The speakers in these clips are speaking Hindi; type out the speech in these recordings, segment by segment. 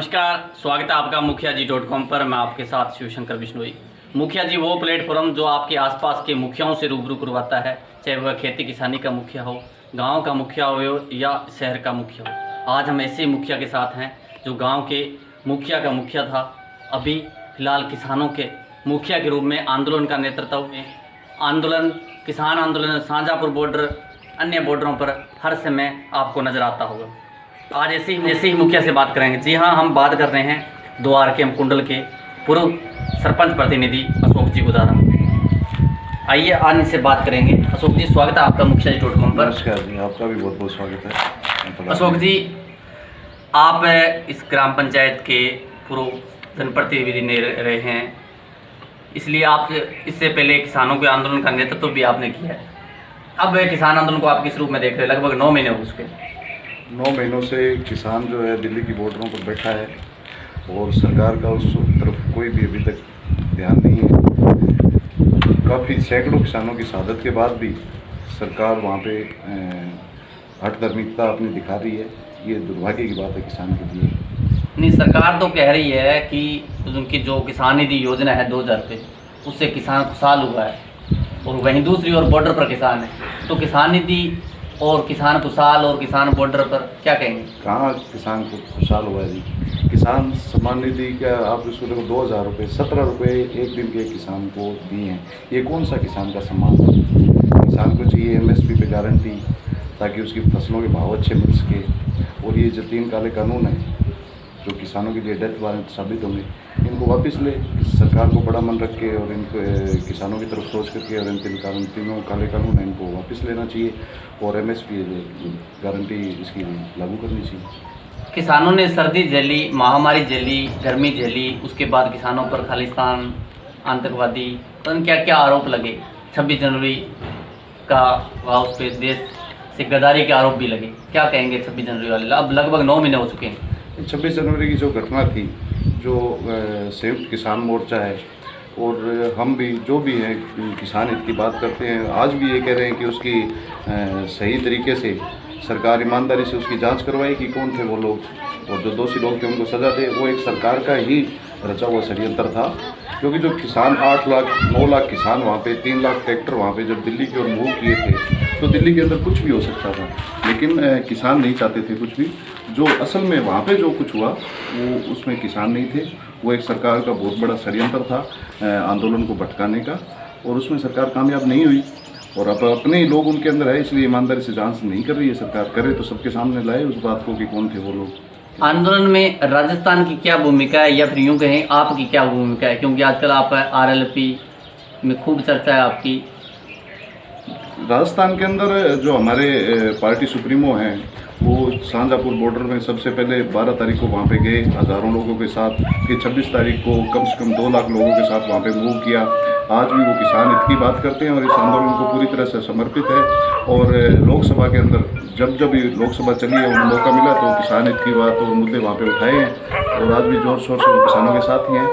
नमस्कार, स्वागत है आपका मुखियाजी.com पर। मैं आपके साथ शिवशंकर बिश्नोई। मुखिया जी वो प्लेटफॉर्म जो आपके आसपास के मुखियाओं से रूबरू करवाता है, चाहे वह खेती किसानी का मुखिया हो, गांव का मुखिया हो या शहर का मुखिया हो। आज हम ऐसे मुखिया के साथ हैं जो गांव के मुखिया का मुखिया था, अभी फिलहाल किसानों के मुखिया के रूप में आंदोलन का नेतृत्व में किसान आंदोलन शाहजहाँपुर बॉर्डर, अन्य बॉर्डरों पर हर समय आपको नज़र आता होगा। आज ऐसे ही मुखिया से बात करेंगे। जी हाँ, हम बात कर रहे हैं द्वार के कुंडल के पूर्व सरपंच प्रतिनिधि अशोक जी गुदारा। आइए आज इनसे बात करेंगे। अशोक जी, स्वागत है आपका मुखियाजी.com पर। नमस्कार जी, आपका भी बहुत बहुत स्वागत है। अशोक जी, आप इस ग्राम पंचायत के पूर्व जनप्रतिनिधि रहे हैं, इसलिए आप इससे पहले किसानों के आंदोलन का नेतृत्व भी आपने किया है। अब किसान आंदोलन को आप किस रूप में देख रहे हैं? लगभग 9 महीने हो उसके। 9 महीनों से किसान जो है दिल्ली की बॉर्डरों पर बैठा है और सरकार का उस तरफ कोई भी अभी तक ध्यान नहीं है। काफ़ी सैकड़ों किसानों की शहादत के बाद भी सरकार वहाँ पे हठधर्मिता अपनी दिखा रही है। ये दुर्भाग्य की बात है किसान के लिए। नहीं, सरकार तो कह रही है कि उनकी जो किसान निधि योजना है 2000 रुपये, उससे किसान खुशहाल हुआ है, और वहीं दूसरी ओर बॉर्डर पर किसान है। तो किसान निधि और किसान खुशहाल और किसान बॉर्डर पर क्या कहेंगे? कहाँ किसान को खुशहाल हुआ है जी? किसान सम्मान निधि का आप इसको देखो, 2000 रुपये, 17 रुपये एक दिन के किसान को दिए हैं। ये कौन सा किसान का सम्मान? किसान को चाहिए MSP पे गारंटी, ताकि उसकी फसलों के भाव अच्छे मिल सके। और ये जो 3 काले कानून हैं जो किसानों के लिए डेथ वारंट साबित होंगे, इनको वापस ले। सरकार को बड़ा मन रख के और इनको किसानों की तरफ सोच करके और इन तीनों काले कानून हैं, इनको वापस लेना चाहिए और MSP गारंटी इसकी लागू करनी चाहिए। किसानों ने सर्दी झेली, महामारी झेली, गर्मी झेली, उसके बाद किसानों पर खालिस्तान, आतंकवादी, तो क्या क्या आरोप लगे। 26 जनवरी का उस पर देश से गद्दारी के आरोप भी लगे। क्या कहेंगे 26 जनवरी वाले? अब लगभग 9 महीने हो चुके हैं। 26 जनवरी की जो घटना थी, जो संयुक्त किसान मोर्चा है और हम भी जो भी हैं किसान हित की बात करते हैं, आज भी ये कह रहे हैं कि उसकी सही तरीके से सरकार ईमानदारी से उसकी जांच करवाई कि कौन थे वो लोग, और जो दोषी लोग थे उनको सज़ा दे। वो एक सरकार का ही रचा हुआ षड्यंत्र था, क्योंकि जो किसान 8 लाख 9 लाख किसान वहाँ पे, 3 लाख ट्रैक्टर वहाँ पे जब दिल्ली की ओर मूव किए थे, तो दिल्ली के अंदर कुछ भी हो सकता था, लेकिन किसान नहीं चाहते थे कुछ भी। जो असल में वहाँ पे जो कुछ हुआ वो उसमें किसान नहीं थे, वो एक सरकार का बहुत बड़ा षड्यंत्र था आंदोलन को भटकाने का, और उसमें सरकार कामयाब नहीं हुई। और अब अपने ही लोग उनके अंदर है, इसलिए ईमानदारी से जांच नहीं कर रही है सरकार। करे तो सबके सामने लाए उस बात को कि कौन थे वो लोग। आंदोलन में राजस्थान की क्या भूमिका है, या फिर यूँ कहें आपकी क्या भूमिका है? क्योंकि आजकल आप RLP में खूब चर्चा है आपकी। राजस्थान के अंदर जो हमारे पार्टी सुप्रीमो हैं, वो शाहजहाँपुर बॉर्डर में सबसे पहले 12 तारीख को वहाँ पे गए हज़ारों लोगों के साथ, फिर 26 तारीख को कम से कम 2 लाख लोगों के साथ वहाँ पे मूव किया। आज भी वो किसान हित की बात करते हैं और इस आंदोलन को पूरी तरह से समर्पित है। और लोकसभा के अंदर जब लोकसभा चली है, उन्हें मौका मिला तो किसान हित की बात और मुद्दे वहाँ पे उठाए हैं, और आज भी ज़ोर शोर से वो किसानों के साथ ही हैं,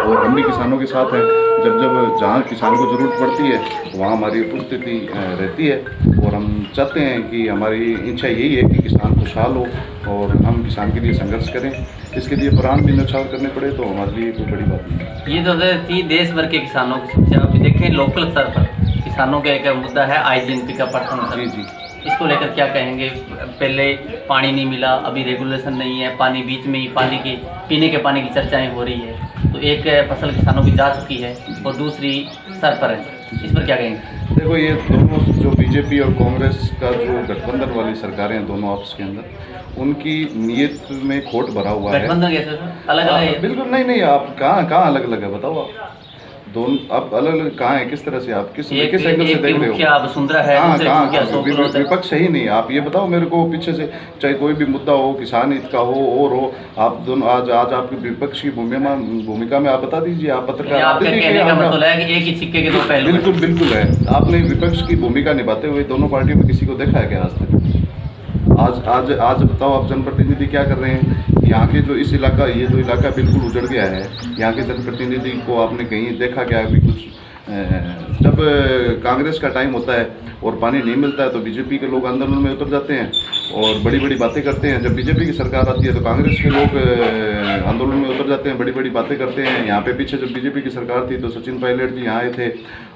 और हम भी किसानों के साथ हैं। जब जहाँ किसान को ज़रूरत पड़ती है वहाँ हमारी उपस्थिति रहती है, और हम चाहते हैं कि हमारी इच्छा यही है कि किसान खुशहाल हो और हम किसान के लिए संघर्ष करें। इसके लिए प्राण भी न्यौछावर करने पड़े तो हमारे लिए कोई बड़ी बात नहीं। ये तो थी देश भर के किसानों की समस्या। अभी देखें लोकल स्तर पर किसानों का एक मुद्दा है IGNP का प्रथम स्तर। जी, इसको लेकर क्या कहेंगे? पहले पानी नहीं मिला, अभी रेगुलेशन नहीं है, पानी बीच में ही पीने के पानी की चर्चाएं हो रही है। तो एक फसल किसानों की जा चुकी है और दूसरी सर पर है, इस पर क्या कहेंगे? देखो, ये दोनों जो BJP और कांग्रेस का जो गठबंधन वाली सरकारें हैं दोनों आपस के अंदर, उनकी नीयत में खोट भरा हुआ है। गठबंधन कैसे अलग अलग है? बिल्कुल नहीं, आप कहाँ अलग अलग है बताओ आप? दोनों आप अलग अलग कहाँ है? किस तरह से आप किस एंगल से देख रहे हो? विपक्ष सही नहीं। आप ये बताओ मेरे को, पीछे से चाहे कोई भी मुद्दा हो, किसान हित का हो और हो, आप दोनों आज आपकी विपक्ष की भूमिका में आप बता दीजिए। आप पत्रकार मतलब है कि एक ही सिक्के के दो पहलू। बिल्कुल है। आपने विपक्ष की भूमिका निभाते हुए दोनों पार्टियों में किसी को देखा है क्या आज तक? आज बताओ, आप जनप्रतिनिधि क्या कर रहे हैं? यहाँ के जो ये जो इलाका बिल्कुल उजड़ गया है, यहाँ के जनप्रतिनिधि को आपने कहीं देखा क्या? अभी कुछ जब कांग्रेस का टाइम होता है और पानी नहीं मिलता है तो बीजेपी के लोग आंदोलन में उतर जाते हैं और बड़ी बड़ी बातें करते हैं। जब बीजेपी की सरकार आती है तो कांग्रेस के लोग आंदोलन में उतर जाते हैं, बड़ी बड़ी बातें करते हैं। यहाँ पे पीछे जब बीजेपी की सरकार थी तो सचिन पायलट जी यहाँ आए थे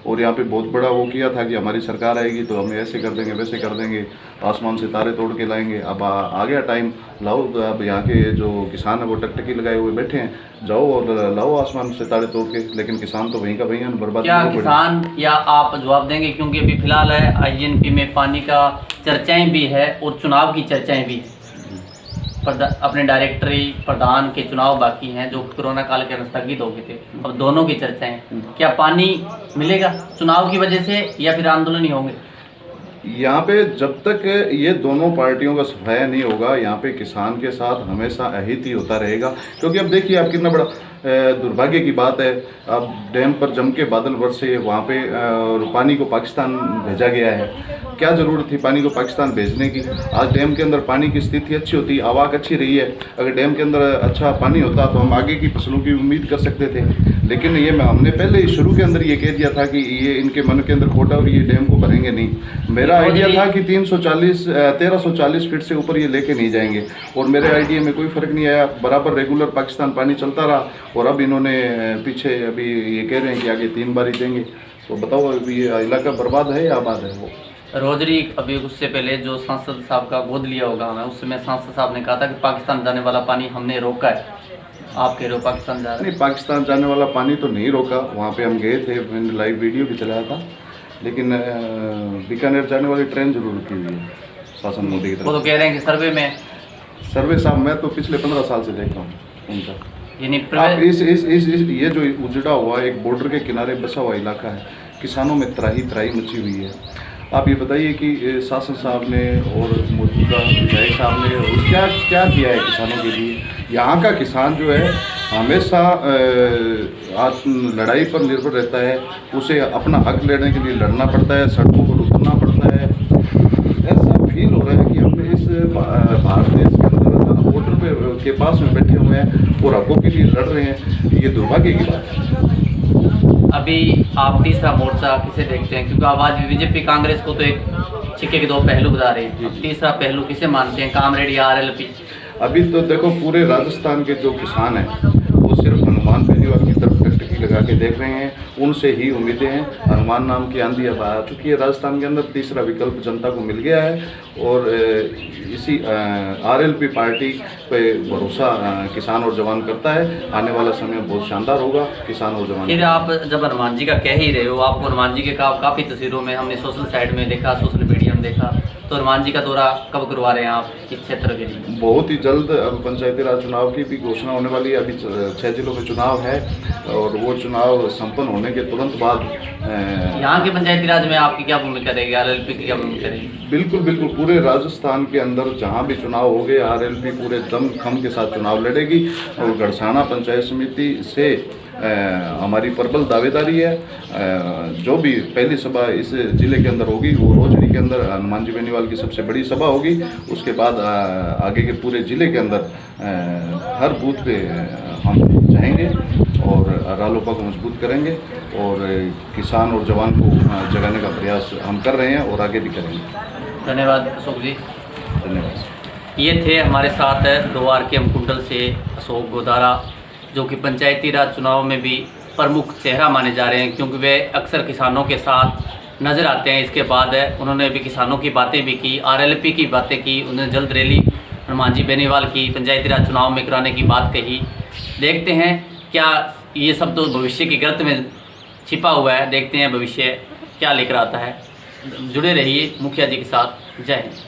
और यहाँ पे बहुत बड़ा वो किया था कि हमारी सरकार आएगी तो हम ऐसे कर देंगे, वैसे कर देंगे, आसमान से तारे तोड़ के लाएंगे। अब आ गया टाइम, लाओ। अब यहाँ के जो किसान है वो टकटकी लगाए हुए बैठे हैं, जाओ और लाओ आसमान से तारे तोड़ के। लेकिन किसान तो वहीं का वहीं है, बर्बाद। क्या किसान, या आप जवाब देंगे, क्योंकि अभी फिलहाल है आईएनपी में पानी का चर्चाएं भी है और चुनाव की चर्चाएं भी है। अपने डायरेक्टरी प्रधान के चुनाव बाकी हैं जो कोरोना काल के स्थगित हो गए थे, अब दोनों की चर्चाएं। क्या पानी मिलेगा चुनाव की वजह से या फिर आंदोलन ही होंगे? यहाँ पे जब तक ये दोनों पार्टियों का सफाया नहीं होगा, यहाँ पे किसान के साथ हमेशा अहित ही होता रहेगा। क्योंकि अब देखिए आप कितना बड़ा दुर्भाग्य की बात है, अब डैम पर जम के बादल बरसे, वहाँ पे पानी को पाकिस्तान भेजा गया है। क्या ज़रूरत थी पानी को पाकिस्तान भेजने की? आज डैम के अंदर पानी की स्थिति अच्छी होती, आवाक अच्छी रही है। अगर डैम के अंदर अच्छा पानी होता तो हम आगे की फसलों की उम्मीद कर सकते थे। लेकिन ये हमने पहले शुरू के अंदर ये कह दिया था कि ये इनके मन के अंदर खोटा और ये डैम को भरेंगे नहीं। मेरा आइडिया था कि 1340 फीट से ऊपर ये लेके नहीं जाएंगे और मेरे आइडिया में कोई फ़र्क नहीं आया, बराबर रेगुलर पाकिस्तान पानी चलता रहा। और अब इन्होंने पीछे अभी ये कह रहे हैं कि आगे 3 बार ही देंगे। तो बताओ अभी ये इलाका बर्बाद है या आबाद है? वो रोजरी अभी उससे पहले जो सांसद साहब का गोद लिया होगा मैं, उस समय सांसद साहब ने कहा था कि पाकिस्तान जाने वाला पानी हमने रोका है। आप कह रहे हो पाकिस्तान जा रहा है? नहीं, पाकिस्तान जाने वाला पानी तो नहीं रोका, वहाँ पे हम गए थे, मैंने लाइव वीडियो भी चलाया था। लेकिन बीकानेर जाने वाली ट्रेन जरूर रुकी हुई है शासन मोदी की तरफ। वो तो कह रहे हैं कि सर्वे में सर्वे साहब मैं तो पिछले 15 साल से देख रहा हूँ उनका। यानी आप इस ये जो उजड़ा हुआ एक बॉर्डर के किनारे बसा हुआ इलाका है, किसानों में त्राही मची हुई है। आप ये बताइए कि शासन साहब ने और मौजूदा विधायक साहब ने क्या क्या किया है किसानों के लिए? यहाँ का किसान जो है हमेशा लड़ाई पर निर्भर रहता है, उसे अपना हक लेने के लिए लड़ना पड़ता है, सड़कों पर उतरना पड़ता है। ऐसा फील हो रहा है कि हमने इस भारत देश के अंदर बॉर्डर के पास में बैठे हुए हैं और हकों के लिए लड़ रहे हैं। ये दुर्भाग्य की बात है। अभी आप तीसरा मोर्चा किसे देखते हैं? क्योंकि आज बीजेपी कांग्रेस को तो एक सिक्के के 2 पहलू बता रहे हैं, तीसरा पहलू किसे मानते हैं, कामरेड या आरएलपी? अभी तो देखो पूरे राजस्थान के जो किसान हैं वो सिर्फ हनुमान बेनीवाल की तरफ टकटकी लगा के देख रहे हैं, उनसे ही उम्मीदें हैं। हनुमान नाम की आंधी अब आ चुकी है राजस्थान के अंदर, तीसरा विकल्प जनता को मिल गया है और इसी आरएलपी पार्टी पे भरोसा किसान और जवान करता है। आने वाला समय बहुत शानदार होगा किसान और जवान। फिर आप जब हनुमान जी का कह ही रहे हो, आपको हनुमान जी के काफ़ी तस्वीरों में हमने सोशल साइड में देखा, सोशल मीडिया में देखा, तो हनुमान जी का दौरा कब करवा रहे हैं आप इस क्षेत्र के लिए? बहुत ही जल्द। अब पंचायती राज चुनाव की भी घोषणा होने वाली है। अभी 6 जिलों में चुनाव है और वो चुनाव संपन्न होने के तुरंत बाद यहाँ के पंचायती राज में आपकी क्या भूमिका रहेगी, आरएलपी की क्या भूमिका रहेगी? बिल्कुल बिल्कुल, पूरे राजस्थान के अंदर जहाँ भी चुनाव हो गए आरएलपी पूरे दम खम के साथ चुनाव लड़ेगी और गड़साना पंचायत समिति से हमारी प्रबल दावेदारी है। जो भी पहली सभा इस ज़िले के अंदर होगी वो रोजड़ी के अंदर हनुमान जी बेनीवाल की सबसे बड़ी सभा होगी। उसके बाद आगे के पूरे ज़िले के अंदर हर बूथ पे हम जाएंगे और रालोपा को मजबूत करेंगे और किसान और जवान को जगाने का प्रयास हम कर रहे हैं और आगे भी करेंगे। धन्यवाद अशोक जी। धन्यवाद। ये थे हमारे साथ DORKM कुंडल से अशोक गोदारा, जो कि पंचायती राज चुनाव में भी प्रमुख चेहरा माने जा रहे हैं, क्योंकि वे अक्सर किसानों के साथ नज़र आते हैं। इसके बाद उन्होंने भी किसानों की बातें भी की, आरएलपी की बातें की, उन्होंने जल्द रैली हनुमान जी बेनीवाल की पंचायती राज चुनाव में कराने की बात कही। देखते हैं क्या ये सब तो भविष्य की गर्त में छिपा हुआ है, देखते हैं भविष्य क्या लेकर आता है। जुड़े रहिए मुखिया जी के साथ। जय हिंद।